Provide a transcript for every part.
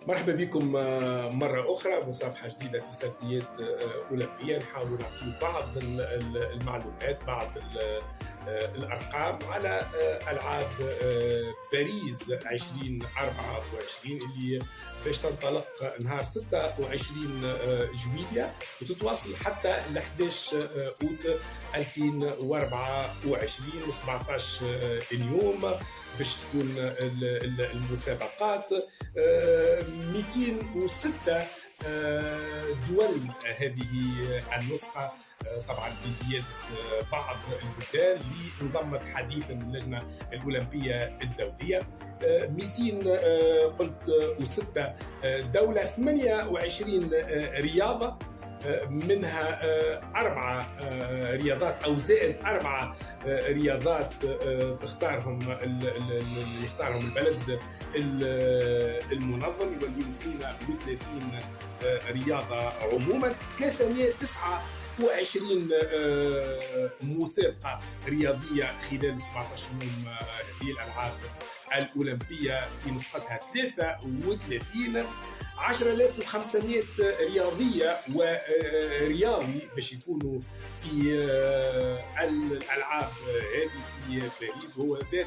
مرحبا بكم مرة أخرى بصفحة جديدة في سرديات أولمبية. نحاول نعطي بعض المعلومات، بعض الأرقام على ألعاب باريس 2024 اللي باش تنطلق نهار 26 جويلية وتتواصل حتى ل 11 أوت 2024، 17 اليوم باش تكون المسابقات. 206 دول هذه النسخة، طبعا بزيادة بعض البلدان اللي انضمت حديثا اللجنة الأولمبية الدولية. 200 قلت و6 دولة، 28 رياضة، منها 4 رياضات أو زائد 4 رياضات تختارهم يختارهم البلد المنظم، يوليو فينا 30 رياضة عموما. 329 مسابقة رياضية خلال 17 يوم هذه الألعاب الأولمبية في نسختها 33. 10,500 رياضية ورياضي باش يكونوا في الألعاب هذه في باريس، وهو ذات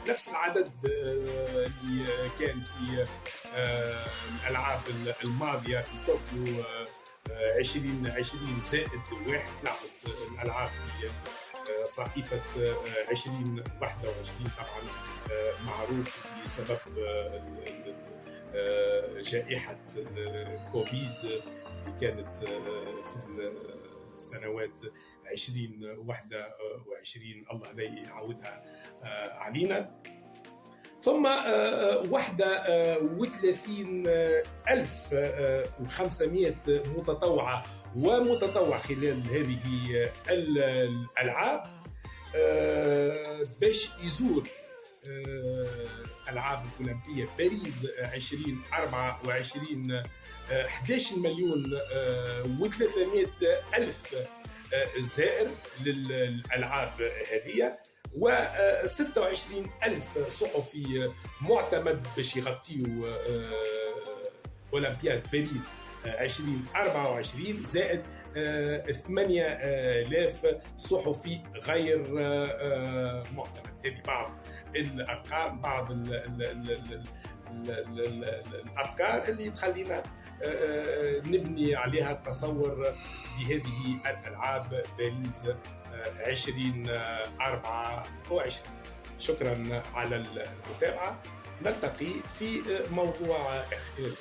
نفس العدد اللي كان في الألعاب الماضية في طوكيو 2020 زائد 1. لعبت الألعاب في صحيفة 2021 طبعا معروف بسبب جائحة كوفيد اللي كانت في السنوات 2021، الله لا يعاودها علينا. ثم 31,500 متطوعة ومتطوع خلال هذه الألعاب باش يزور الألعاب الأولمبية باريس 2024. 11 مليون و300 ألف زائر للألعاب هذه، و26 ألف صحفي معتمد باش يغطيوا أولمبياد باريس 2024، زائد 8,000 صحفي غير معتمد. هذه بعض الأرقام، بعض الأفكار اللي تخلينا نبني عليها التصور لهذه الألعاب باريس 2024. شكرا على المتابعة، نلتقي في موضوع آخر.